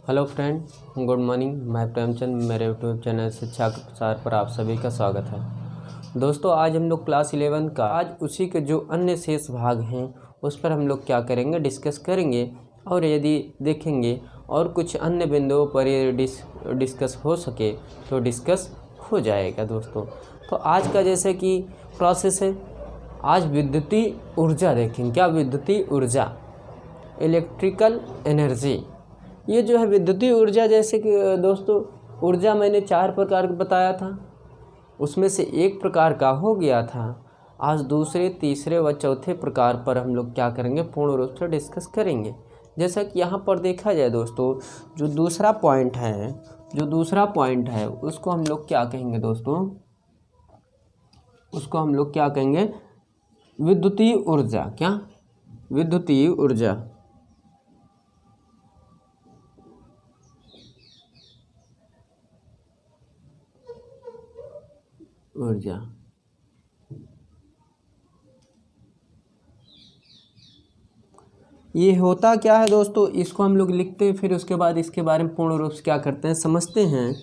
Hello friend, good morning. मैं प्रेमचंद, मेरे YouTube channel शिक्षा के प्रसार पर आप सभी का स्वागत है। दोस्तों, आज हम लोग क्लास 11 का आज उसी के जो अन्य शेष भाग हैं उस पर हम लोग क्या करेंगे, डिस्कस करेंगे। और यदि देखेंगे और कुछ अन्य बिंदुओं पर ये डिस्कस हो सके तो डिस्कस हो जाएगा। दोस्तों, तो आज का जैसे कि प्रोसेस है, आज विद्युतीय ऊर्जा देखेंगे। क्या विद्युतीय ऊर्जा, इलेक्ट्रिकल एनर्जी। ये जो है विद्युतीय ऊर्जा, जैसे कि दोस्तों ऊर्जा मैंने 4 प्रकार का बताया था, उसमें से एक प्रकार का हो गया था। आज दूसरे, तीसरे व चौथे प्रकार पर हम लोग क्या करेंगे, पूर्ण रूप से डिस्कस करेंगे। जैसा कि यहाँ पर देखा जाए दोस्तों, जो दूसरा पॉइंट है उसको हम लोग क्या कहेंगे दोस्तों, उसको हम लोग क्या कहेंगे, विद्युतीय ऊर्जा। क्या? विद्युतीय ऊर्जा। ये होता क्या है दोस्तों, इसको हम लोग लिखते हैं, फिर उसके बाद इसके बारे में पूर्ण रूप से क्या करते हैं, समझते हैं।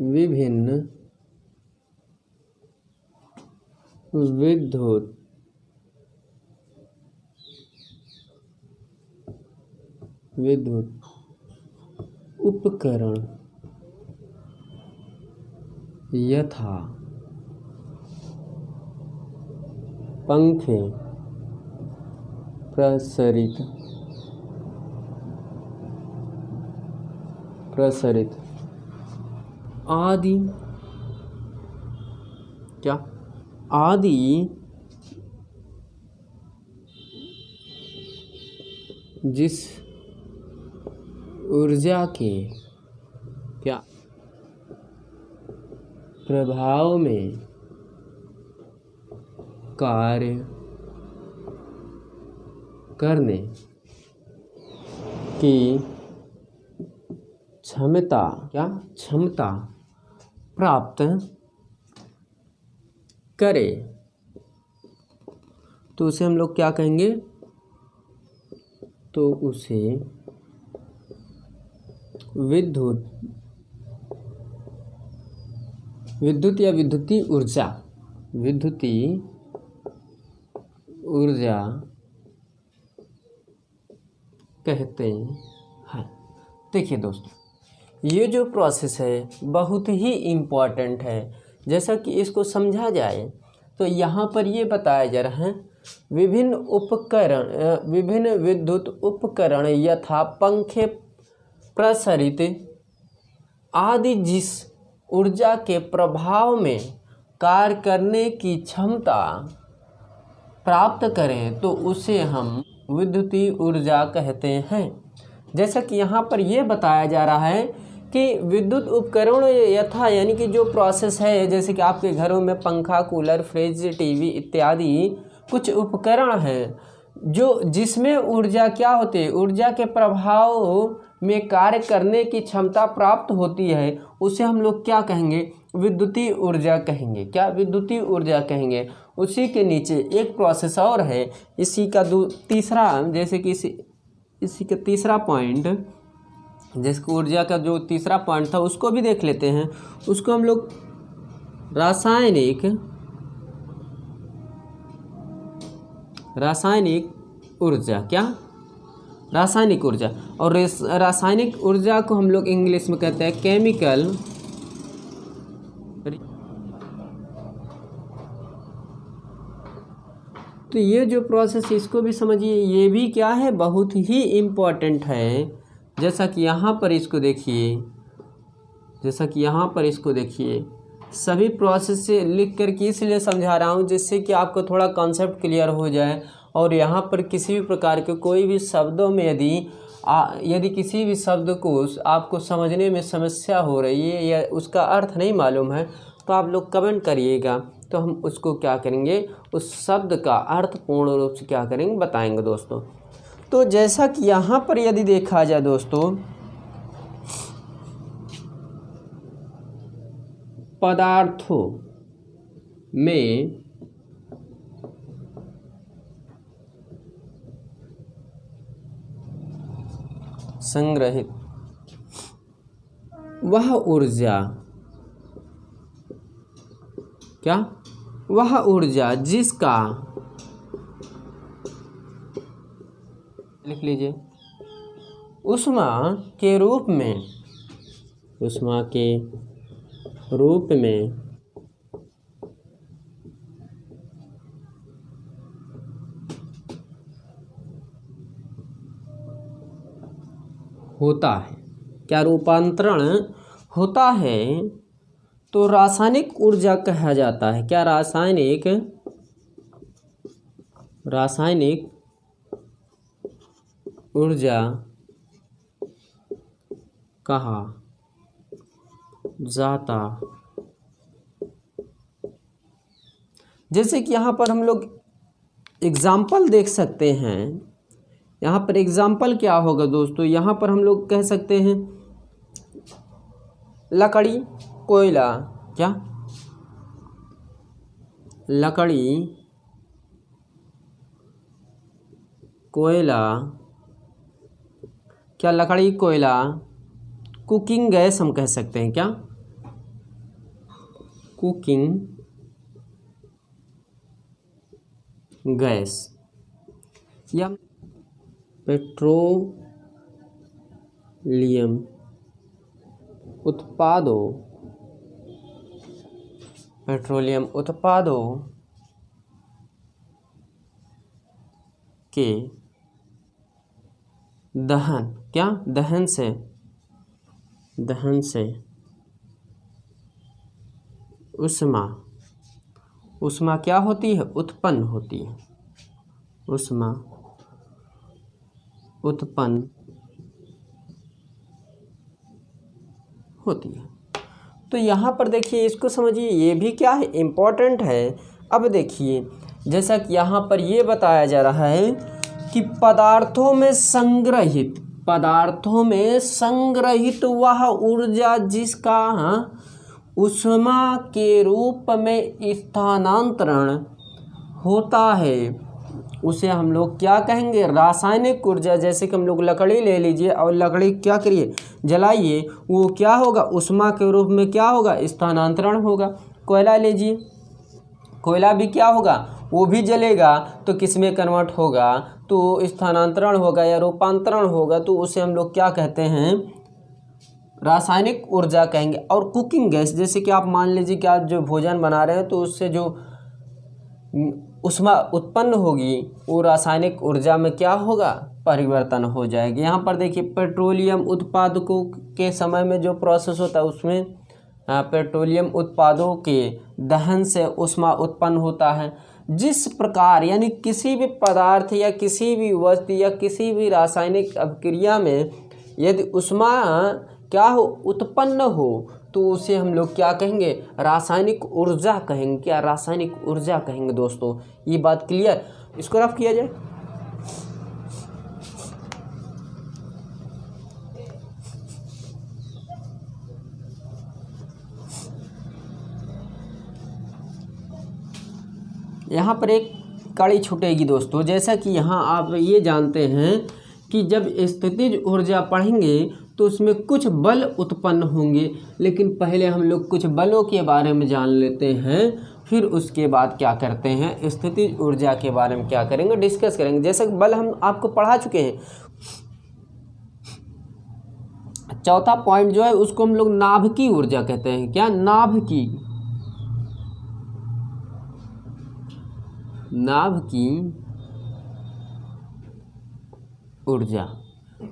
विभिन्न विद्युत उपकरण यथा पंखे, प्रसरित आदि, क्या आदि जिस ऊर्जा के क्या प्रभाव में कार्य करने की क्षमता प्राप्त करे, तो उसे हम लोग क्या कहेंगे, तो उसे विद्युत या विद्युतीय ऊर्जा कहते हैं। देखिए दोस्तों, ये जो प्रोसेस है बहुत ही इम्पॉर्टेंट है। जैसा कि इसको समझा जाए तो यहाँ पर ये बताया जा रहा है, विभिन्न विद्युत उपकरण यथा पंखे, प्रसरित आदि जिस ऊर्जा के प्रभाव में कार्य करने की क्षमता प्राप्त करें तो उसे हम विद्युतीय ऊर्जा कहते हैं। जैसा कि यहाँ पर यह बताया जा रहा है कि विद्युत उपकरण यथा, यानी कि जो प्रोसेस है, जैसे कि आपके घरों में पंखा, कूलर, फ्रिज, टीवी इत्यादि कुछ उपकरण हैं जो जिसमें ऊर्जा क्या होती है, ऊर्जा के प्रभाव में कार्य करने की क्षमता प्राप्त होती है, उसे हम लोग क्या कहेंगे, विद्युतीय ऊर्जा कहेंगे। क्या? विद्युतीय ऊर्जा कहेंगे। उसी के नीचे एक प्रोसेस और है, इसी का तीसरा, जैसे कि इसी का तीसरा पॉइंट, जिसको ऊर्जा का जो तीसरा पॉइंट था उसको भी देख लेते हैं। उसको हम लोग रासायनिक ऊर्जा। क्या? रासायनिक ऊर्जा। और रासायनिक ऊर्जा को हम लोग इंग्लिश में कहते हैं केमिकल। तो ये जो प्रोसेस, इसको भी समझिए, ये भी क्या है, बहुत ही इम्पोर्टेंट है। जैसा कि यहाँ पर इसको देखिए, सभी प्रोसेस से लिख कर के इसलिए समझा रहा हूँ जिससे कि आपको थोड़ा कॉन्सेप्ट क्लियर हो जाए। और यहाँ पर किसी भी प्रकार के कोई भी शब्दों में यदि किसी भी शब्द को आपको समझने में समस्या हो रही है या उसका अर्थ नहीं मालूम है तो आप लोग कमेंट करिएगा, तो हम उसको क्या करेंगे, उस शब्द का अर्थ पूर्ण रूप से क्या करेंगे, बताएंगे दोस्तों। तो जैसा कि यहाँ पर यदि देखा जाए दोस्तों, पदार्थों में संग्रहित वह ऊर्जा, क्या, वह ऊर्जा जिसका, लिख लीजिए, ऊष्मा के रूप में, ऊष्मा के रूप में होता है, क्या रूपांतरण होता है तो रासायनिक ऊर्जा कहा जाता है। क्या, रासायनिक ऊर्जा कहा जाता। जैसे कि यहाँ पर हम लोग एग्जाम्पल देख सकते हैं। यहाँ पर एग्जाम्पल क्या होगा दोस्तों, यहाँ पर हम लोग कह सकते हैं लकड़ी, कोयला, क्या, लकड़ी, कोयला, क्या, लकड़ी, कोयला, कुकिंग गैस हम कह सकते हैं, क्या, कुकिंग गैस, या पेट्रोलियम उत्पादों के दहन, क्या, दहन से ऊष्मा क्या होती है, उत्पन्न होती है, ऊष्मा उत्पन्न होती है। तो यहाँ पर देखिए, इसको समझिए, ये भी क्या है, इम्पोर्टेंट है। अब देखिए, जैसा कि यहाँ पर ये बताया जा रहा है कि पदार्थों में संग्रहित वह ऊर्जा जिसका ऊष्मा के रूप में स्थानांतरण होता है, उसे हम लोग क्या कहेंगे, रासायनिक ऊर्जा। जैसे कि हम लोग लकड़ी ले लीजिए और लकड़ी क्या करिए, जलाइए, वो क्या होगा, ऊष्मा के रूप में क्या होगा, स्थानांतरण होगा। कोयला लीजिए, कोयला भी क्या होगा, वो भी जलेगा तो किस में कन्वर्ट होगा, तो स्थानांतरण होगा या रूपांतरण होगा, तो उसे हम लोग क्या कहते हैं, रासायनिक ऊर्जा कहेंगे। और कुकिंग गैस, जैसे कि आप मान लीजिए कि आप जो भोजन बना रहे हैं तो उससे जो ऊष्मा उत्पन्न होगी वो रासायनिक ऊर्जा में क्या होगा, परिवर्तन हो जाएगी। यहाँ पर देखिए, पेट्रोलियम उत्पादकों के समय में जो प्रोसेस होता है उसमें पेट्रोलियम उत्पादों के दहन से ऊष्मा उत्पन्न होता है। जिस प्रकार, यानी किसी भी पदार्थ या किसी भी वस्तु या किसी भी रासायनिक अभिक्रिया में यदि ऊष्मा क्या हो, उत्पन्न हो, तो उसे हम लोग क्या कहेंगे, रासायनिक ऊर्जा कहेंगे। क्या, रासायनिक ऊर्जा कहेंगे दोस्तों। ये बात क्लियर, इसको रफ किया जाए। यहाँ पर एक कड़ी छूटेगी दोस्तों। जैसा कि यहाँ आप ये जानते हैं कि जब स्थितिज ऊर्जा पढ़ेंगे तो उसमें कुछ बल उत्पन्न होंगे, लेकिन पहले हम लोग कुछ बलों के बारे में जान लेते हैं, फिर उसके बाद क्या करते हैं, स्थितिज ऊर्जा के बारे में क्या करेंगे, डिस्कस करेंगे। जैसे कि बल हम आपको पढ़ा चुके हैं। चौथा पॉइंट जो है उसको हम लोग नाभिकीय ऊर्जा कहते हैं। क्या, नाभिकीय ऊर्जा।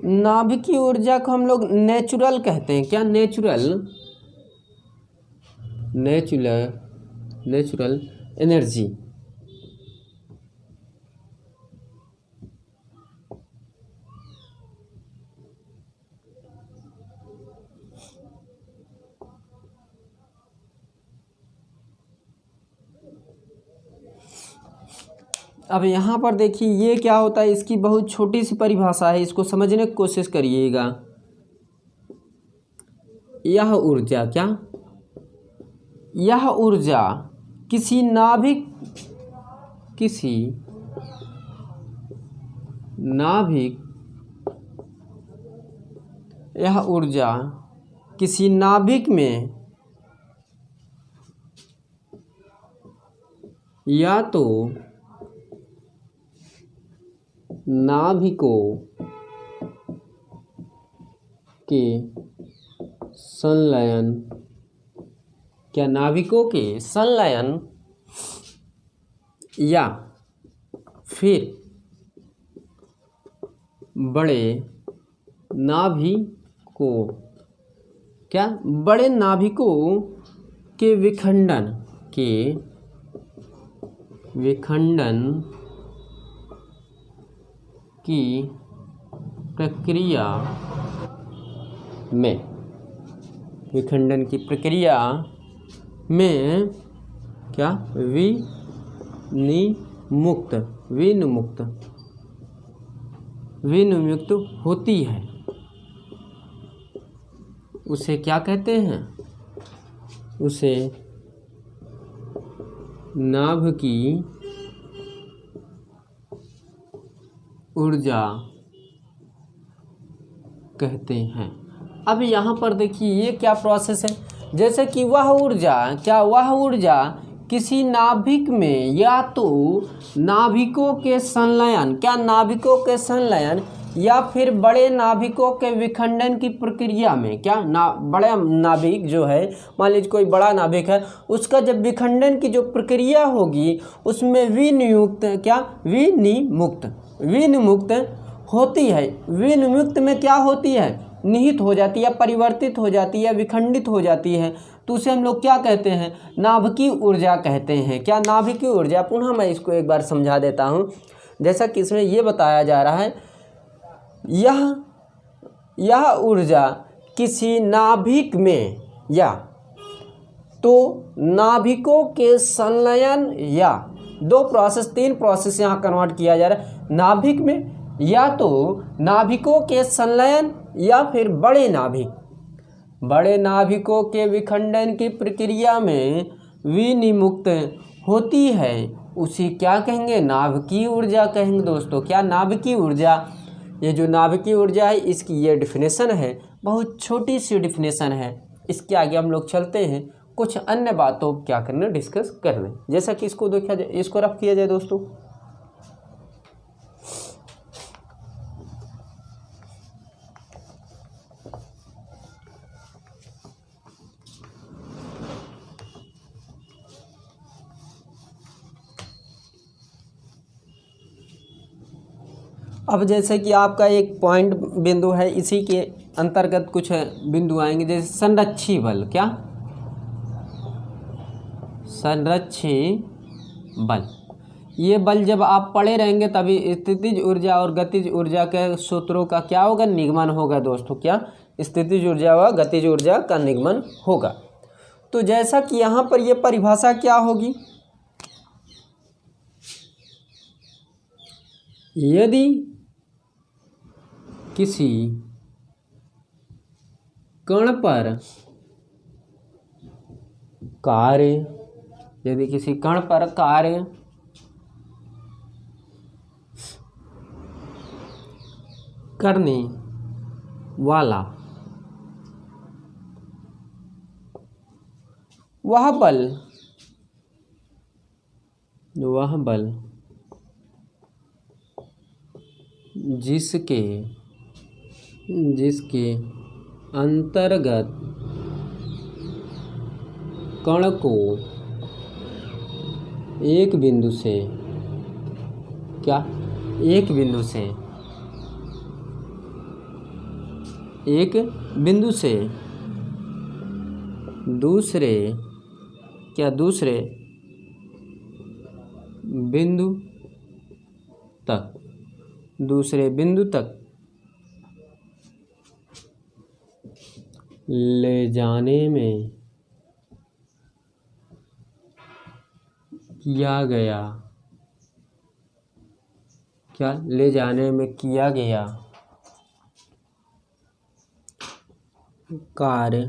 नाभिकीय ऊर्जा को हम लोग नेचुरल कहते हैं। क्या, नेचुरल एनर्जी। अब यहाँ पर देखिए ये क्या होता है, इसकी बहुत छोटी सी परिभाषा है, इसको समझने की कोशिश करिएगा। यह ऊर्जा, क्या, यह ऊर्जा किसी नाभिक यह ऊर्जा किसी नाभिक में या तो नाभिकों के संलयन, क्या नाभिकों के संलयन या फिर बड़े नाभिकों, क्या बड़े नाभिकों के विखंडन की प्रक्रिया में, विखंडन की प्रक्रिया में क्या विनिमुक्त होती है, उसे क्या कहते हैं? उसे नाभ की ऊर्जा कहते हैं। अब यहाँ पर देखिए ये क्या प्रोसेस है, जैसे कि वह ऊर्जा किसी नाभिक में या तो नाभिकों के संलयन या फिर बड़े नाभिकों के विखंडन की प्रक्रिया में, बड़ा नाभिक जो है, मान लीजिए कोई बड़ा नाभिक है, उसका जब विखंडन की जो प्रक्रिया होगी उसमें विनिमुक्त होती है। विनिमुक्त में क्या होती है? निहित हो जाती है, परिवर्तित हो जाती है, विखंडित हो जाती है, तो उसे हम लोग क्या कहते हैं? नाभिकीय ऊर्जा कहते हैं। क्या? नाभिकीय ऊर्जा। पुनः मैं इसको एक बार समझा देता हूँ। जैसा कि इसमें ये बताया जा रहा है, यह ऊर्जा किसी नाभिक में या तो नाभिकों के संलयन या तीन प्रोसेस यहाँ कन्वर्ट किया जा रहा है। नाभिक में या तो नाभिकों के संलयन या फिर बड़े नाभिकों के विखंडन की प्रक्रिया में विनिमुक्त होती है, उसे क्या कहेंगे? नाभिकीय ऊर्जा कहेंगे दोस्तों। क्या? नाभिकीय ऊर्जा। ये जो नाभिकीय ऊर्जा है इसकी ये डिफिनेशन है, बहुत छोटी सी डिफिनेशन है। इसके आगे हम लोग चलते हैं, कुछ अन्य बातों क्या करना डिस्कस कर लें। जैसा कि इसको देखा जाए, इसको रफ किया जाए दोस्तों। अब जैसे कि आपका एक पॉइंट बिंदु है, इसी के अंतर्गत कुछ बिंदु आएंगे, जैसे संरक्षी बल। क्या? संरक्षी बल। ये बल जब आप पढ़े रहेंगे तभी स्थितिज ऊर्जा और गतिज ऊर्जा के सूत्रों का क्या होगा? निगमन होगा दोस्तों। क्या? स्थितिज ऊर्जा व गतिज ऊर्जा का निगमन होगा। तो जैसा कि यहाँ पर ये परिभाषा क्या होगी? यदि किसी कण पर कार्य करने वाला वह बल जिसके अंतर्गत कण को एक बिंदु से दूसरे बिंदु तक ले जाने में किया गया कार्य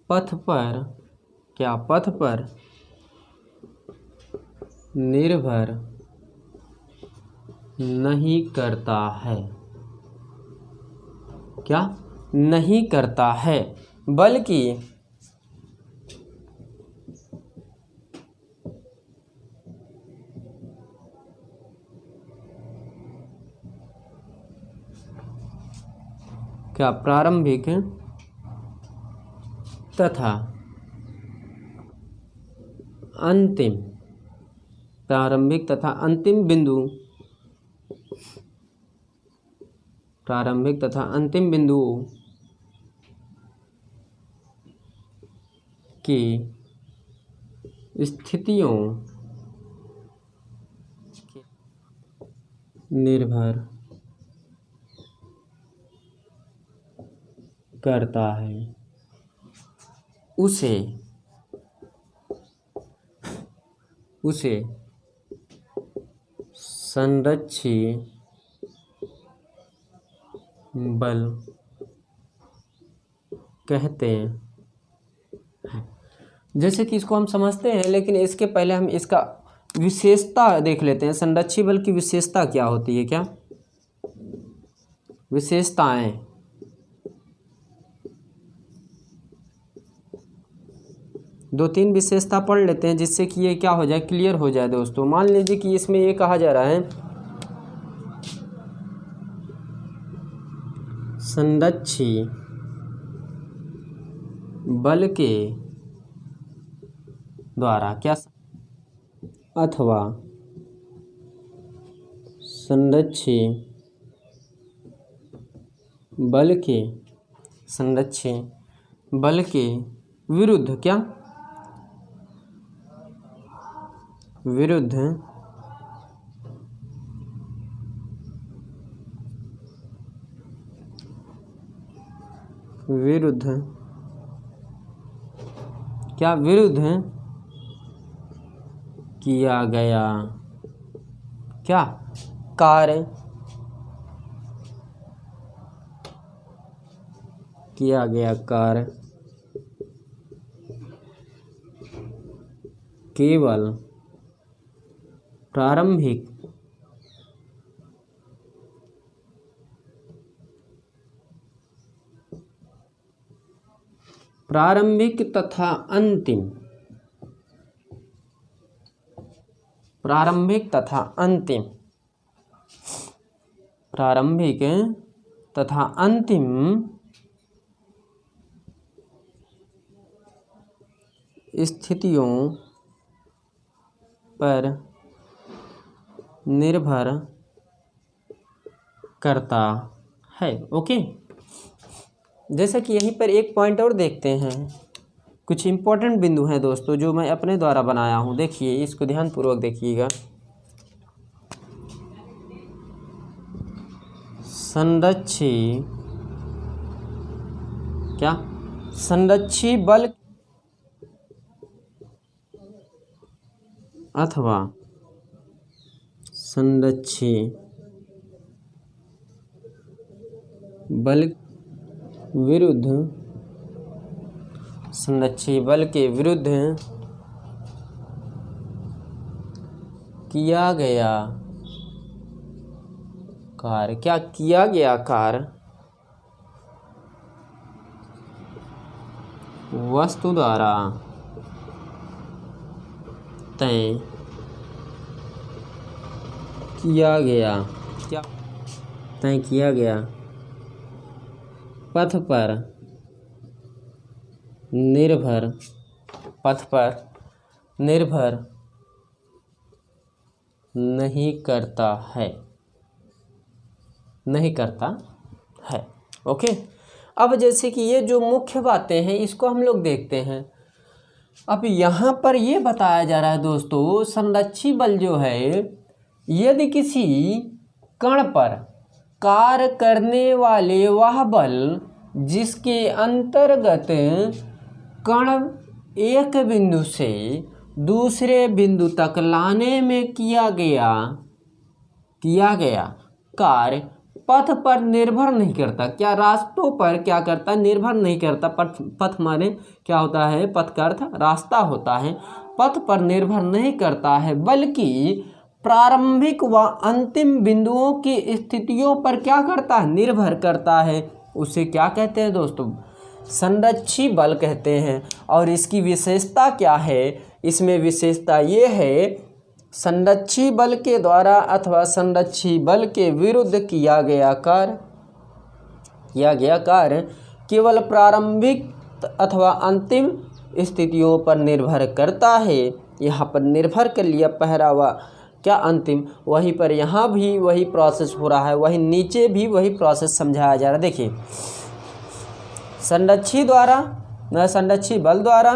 पथ पर निर्भर नहीं करता है। क्या नहीं करता है, बल्कि क्या प्रारंभिक तथा अंतिम बिंदुओं की स्थितियों निर्भर करता है, उसे संरक्षी बल कहते हैं। जैसे कि इसको हम समझते हैं, लेकिन इसके पहले हम इसका विशेषता देख लेते हैं। संरक्षी बल की विशेषता क्या होती है? क्या विशेषताएं? दो तीन विशेषता पढ़ लेते हैं जिससे कि ये क्या हो जाए, क्लियर हो जाए दोस्तों। मान लीजिए कि इसमें ये कहा जा रहा है संरक्षी बल के द्वारा क्या, अथवा संरक्षी बल के विरुद्ध क्या, विरुद्ध क्या, विरुद्ध किया गया क्या, कार्य केवल प्रारंभिक तथा अंतिम स्थितियों पर निर्भर करता है। ओके, जैसा कि यहीं पर एक पॉइंट और देखते हैं। कुछ इम्पोर्टेंट बिंदु हैं दोस्तों जो मैं अपने द्वारा बनाया हूँ। देखिए, इसको ध्यानपूर्वक देखिएगा। संरक्षी बल अथवा संरक्षी बल के विरुद्ध किया गया कार्य, क्या किया गया कार्य वस्तु द्वारा तय किया गया पथ पर निर्भर नहीं करता है। ओके, अब जैसे कि ये जो मुख्य बातें हैं इसको हम लोग देखते हैं। अब यहाँ पर ये बताया जा रहा है दोस्तों, संरक्षी बल जो है, यदि किसी कण पर कार्य करने वाले वह बल जिसके अंतर्गत कण एक बिंदु से दूसरे बिंदु तक लाने में किया गया कार्य पथ पर निर्भर नहीं करता, क्या रास्तों पर क्या करता, निर्भर नहीं करता। पथ माने क्या होता है, पथ का अर्थ रास्ता होता है। पथ पर निर्भर नहीं करता है, बल्कि प्रारंभिक व अंतिम बिंदुओं की स्थितियों पर क्या करता है, निर्भर करता है। उसे क्या कहते हैं दोस्तों? संरक्षी बल कहते हैं। और इसकी विशेषता क्या है? इसमें विशेषता ये है, संरक्षी बल के द्वारा अथवा संरक्षी बल के विरुद्ध किया गया कार्य केवल प्रारंभिक अथवा अंतिम स्थितियों पर निर्भर करता है। यहाँ पर निर्भर कर लिया पहरावा, क्या अंतिम, वहीं पर यहाँ भी वही प्रोसेस हो रहा है, वही नीचे भी वही प्रोसेस समझाया जा रहा है। देखिए, संरक्षी बल द्वारा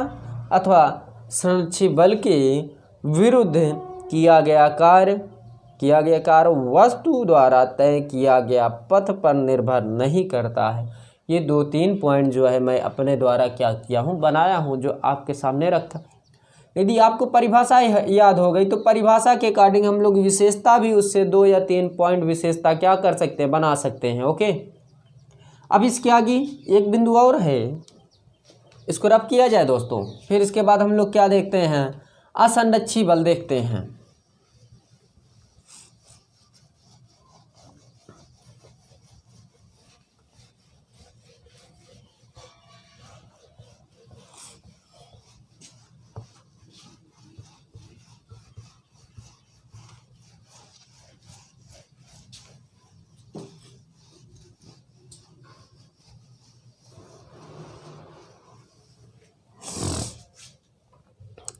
अथवा संरक्षी बल के विरुद्ध किया गया कार्य वस्तु द्वारा तय किया गया पथ पर निर्भर नहीं करता है। ये 2-3 पॉइंट जो है मैं अपने द्वारा क्या किया हूँ, बनाया हूँ, जो आपके सामने रखा। यदि आपको परिभाषा याद हो गई तो परिभाषा के अकॉर्डिंग हम लोग विशेषता भी उससे 2 या 3 पॉइंट विशेषता क्या कर सकते हैं, बना सकते हैं। ओके, अब इसके आगे एक बिंदु और है, इसको रब किया जाए दोस्तों। फिर इसके बाद हम लोग क्या देखते हैं, असंरक्षी बल देखते हैं।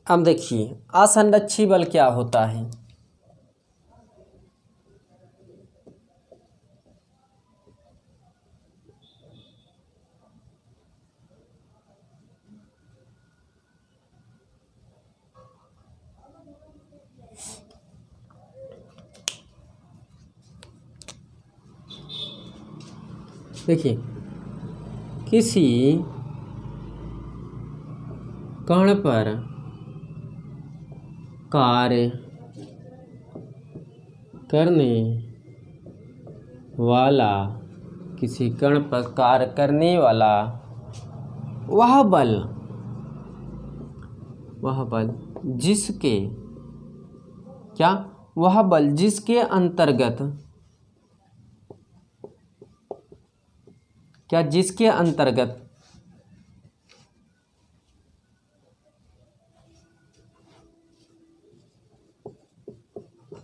अब देखिए, असंरक्षी बल क्या होता है। देखिए, किसी कण पर कार्य करने वाला, किसी कण पर कार्य करने वाला वह बल जिसके अंतर्गत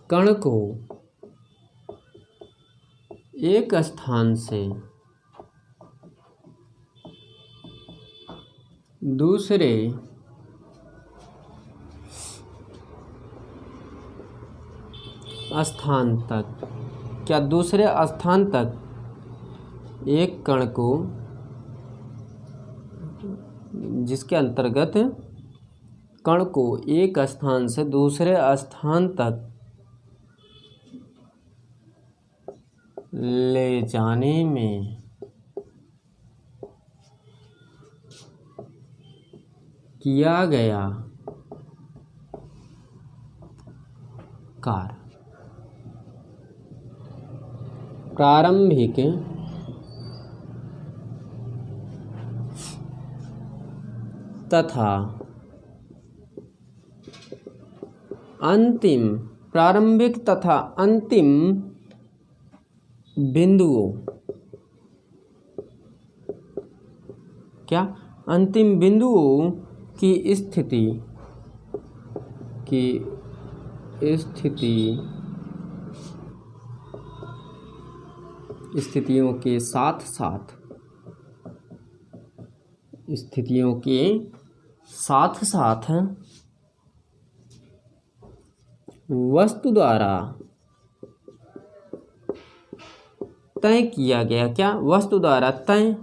कण को एक स्थान से दूसरे स्थान तक एक कण को, जिसके अंतर्गत कण को एक स्थान से दूसरे स्थान तक ले जाने में किया गया कार्य प्रारंभिक तथा अंतिम बिंदुओं की स्थितियों के साथ वस्तु द्वारा तय किया गया, वस्तु द्वारा तय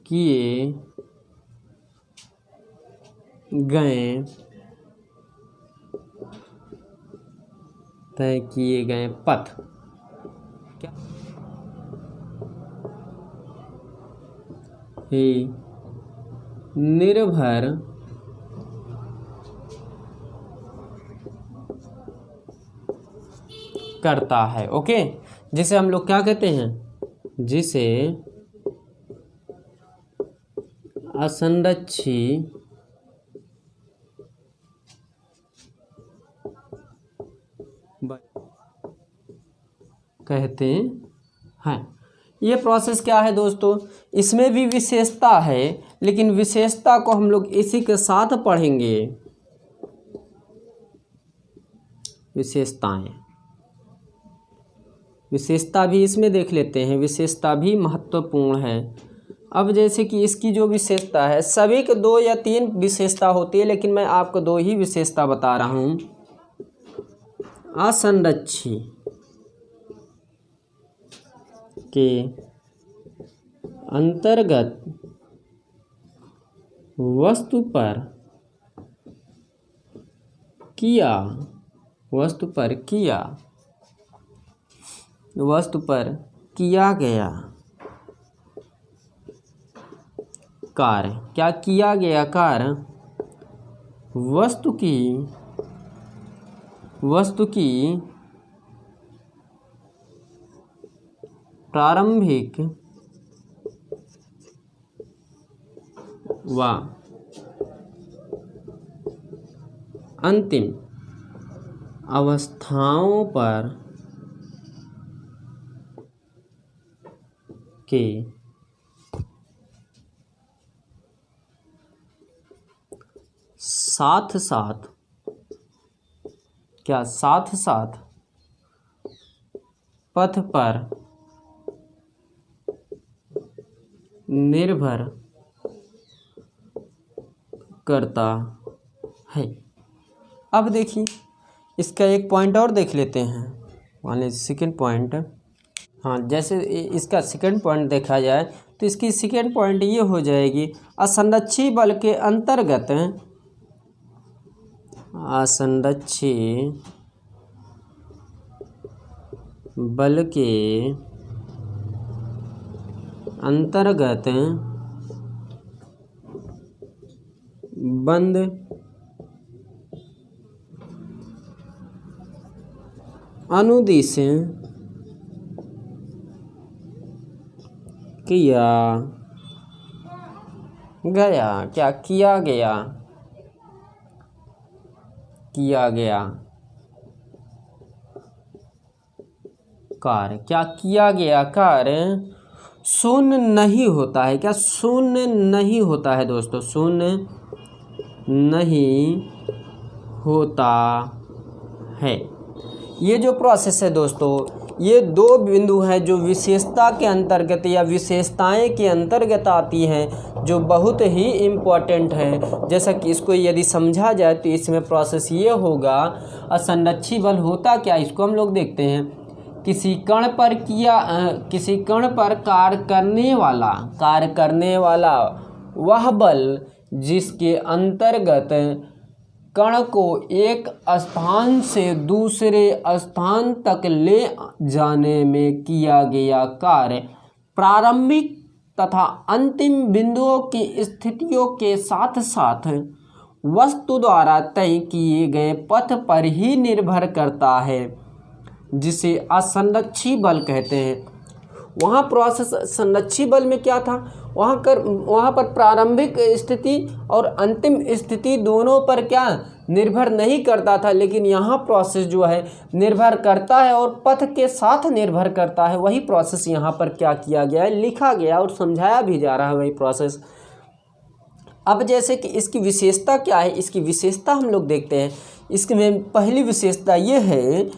किए गए पथ ही निर्भर करता है। ओके, जिसे हम लोग क्या कहते हैं, जिसे असंरक्षी कहते है। ये प्रोसेस क्या है दोस्तों, इसमें भी विशेषता है, लेकिन विशेषता को हम लोग इसी के साथ पढ़ेंगे। विशेषता भी इसमें देख लेते हैं, विशेषता भी महत्वपूर्ण है। अब जैसे कि इसकी जो विशेषता है, सभी के 2 या 3 विशेषता होती है, लेकिन मैं आपको 2 ही विशेषता बता रहा हूँ। असंरक्षी के अंतर्गत वस्तु पर किया गया कार्य, क्या किया गया कार्य वस्तु की प्रारंभिक व अंतिम अवस्थाओं पर के साथ साथ पथ पर निर्भर करता है। अब देखिए इसका एक पॉइंट और देख लेते हैं, मान लीजिए सेकेंड पॉइंट। हाँ, जैसे इसका सेकेंड पॉइंट देखा जाए तो इसकी सेकेंड पॉइंट ये हो जाएगी, असंरक्षी बल के अंतर्गत बंद अनुदिश किया गया, क्या किया गया कार्य, क्या किया गया कार्य शून्य नहीं होता है। क्या शून्य नहीं होता है दोस्तों, शून्य नहीं होता है। ये जो प्रोसेस है दोस्तों, ये 2 बिंदु हैं जो विशेषता के अंतर्गत या विशेषताएं के अंतर्गत आती हैं, जो बहुत ही इम्पोर्टेंट है। जैसा कि इसको यदि समझा जाए तो इसमें प्रोसेस ये होगा, असंरक्षी बल होता क्या, इसको हम लोग देखते हैं। किसी कण पर कार्य करने वाला वह बल जिसके अंतर्गत कण को एक स्थान से दूसरे स्थान तक ले जाने में किया गया कार्य प्रारंभिक तथा अंतिम बिंदुओं की स्थितियों के साथ साथ वस्तु द्वारा तय किए गए पथ पर ही निर्भर करता है, जिसे असंरक्षी बल कहते हैं। वहाँ प्रोसेस संरक्षी बल में क्या था, वहाँ पर प्रारंभिक स्थिति और अंतिम स्थिति दोनों पर क्या निर्भर नहीं करता था, लेकिन यहाँ प्रोसेस जो है निर्भर करता है और पथ के साथ निर्भर करता है। वही प्रोसेस यहाँ पर क्या किया गया है, लिखा गया और समझाया भी जा रहा है वही प्रोसेस। अब जैसे कि इसकी विशेषता क्या है, इसकी विशेषता हम लोग देखते हैं। इसमें पहली विशेषता ये है,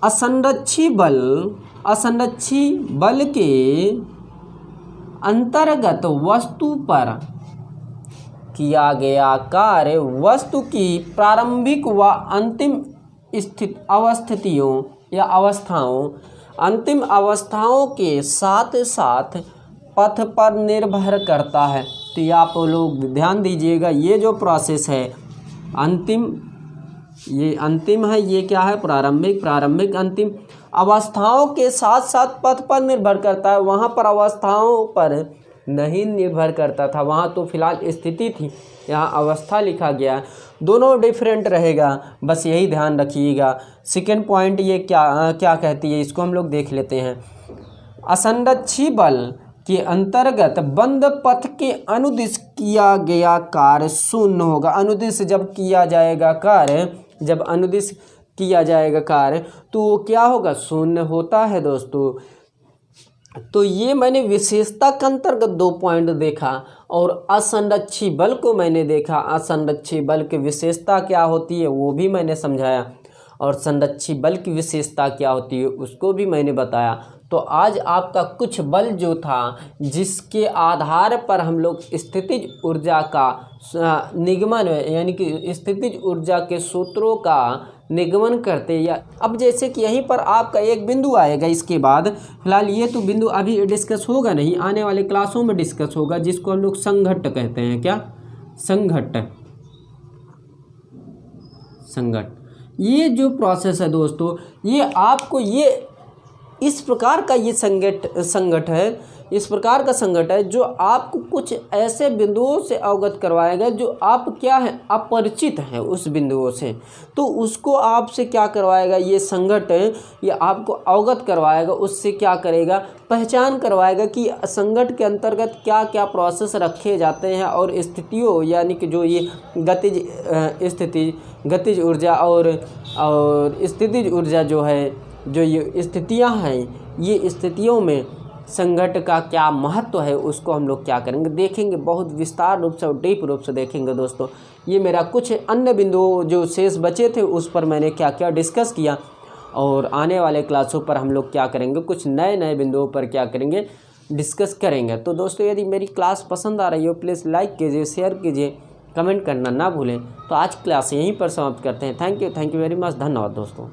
असंरक्षी बल के अंतर्गत वस्तु पर किया गया कार्य वस्तु की प्रारंभिक व अंतिम अवस्थितियों या अवस्थाओं, अंतिम अवस्थाओं के साथ साथ पथ पर निर्भर करता है। तो ये आप लोग ध्यान दीजिएगा, ये जो प्रोसेस है ये अंतिम है, ये क्या है प्रारंभिक अंतिम अवस्थाओं के साथ साथ पथ पर निर्भर करता है। वहाँ पर अवस्थाओं पर नहीं निर्भर करता था, वहाँ तो फिलहाल स्थिति थी, यहाँ अवस्था लिखा गया, दोनों डिफरेंट रहेगा, बस यही ध्यान रखिएगा। सेकेंड पॉइंट ये क्या कहती है, इसको हम लोग देख लेते हैं। असंरक्षी बल के अंतर्गत बंद पथ के अनुदिश किया गया कार्य शून्य होगा। अनुदिश जब किया जाएगा कार्य तो वो क्या होगा, शून्य होता है दोस्तों। तो ये मैंने विशेषता के अंतर्गत 2 पॉइंट देखा और असंरक्षी बल को मैंने देखा। असंरक्षी बल की विशेषता क्या होती है वो भी मैंने समझाया और संरक्षी बल की विशेषता क्या होती है उसको भी मैंने बताया। तो आज आपका कुछ बल जो था जिसके आधार पर हम लोग स्थितिज ऊर्जा का निगमन यानी कि स्थितिज ऊर्जा के सूत्रों का निगमन करते या अब जैसे कि यहीं पर आपका एक बिंदु आएगा। इसके बाद फिलहाल ये तो बिंदु अभी डिस्कस होगा नहीं, आने वाले क्लासों में डिस्कस होगा, जिसको हम लोग संघट्ट कहते हैं। क्या? संघट्ट। संघट्ट ये जो प्रोसेस है दोस्तों, ये आपको ये इस प्रकार का ये संघट्ट है, इस प्रकार का संघट्ट है जो आपको कुछ ऐसे बिंदुओं से अवगत करवाएगा जो आप क्या है अपरिचित हैं उस बिंदुओं से। तो उसको आपसे क्या करवाएगा ये संघट्ट है, ये आपको अवगत करवाएगा, उससे क्या करेगा पहचान करवाएगा कि संघट्ट के अंतर्गत क्या क्या प्रोसेस रखे जाते हैं और स्थितियों यानी कि जो ये गतिज ऊर्जा और स्थितिज ऊर्जा जो है, जो ये स्थितियां हैं, ये स्थितियों में संघट्ट का क्या महत्व है उसको हम लोग क्या करेंगे देखेंगे, बहुत विस्तार रूप से और डीप रूप से देखेंगे दोस्तों। ये मेरा कुछ अन्य बिंदु जो शेष बचे थे उस पर मैंने क्या क्या डिस्कस किया और आने वाले क्लासों पर हम लोग क्या करेंगे कुछ नए नए बिंदुओं पर क्या करेंगे डिस्कस करेंगे। तो दोस्तों यदि मेरी क्लास पसंद आ रही हो प्लीज़ लाइक कीजिए, शेयर कीजिए, कमेंट करना ना भूलें। तो आज क्लास यहीं पर समाप्त करते हैं। Thank you very much. धन्यवाद दोस्तों।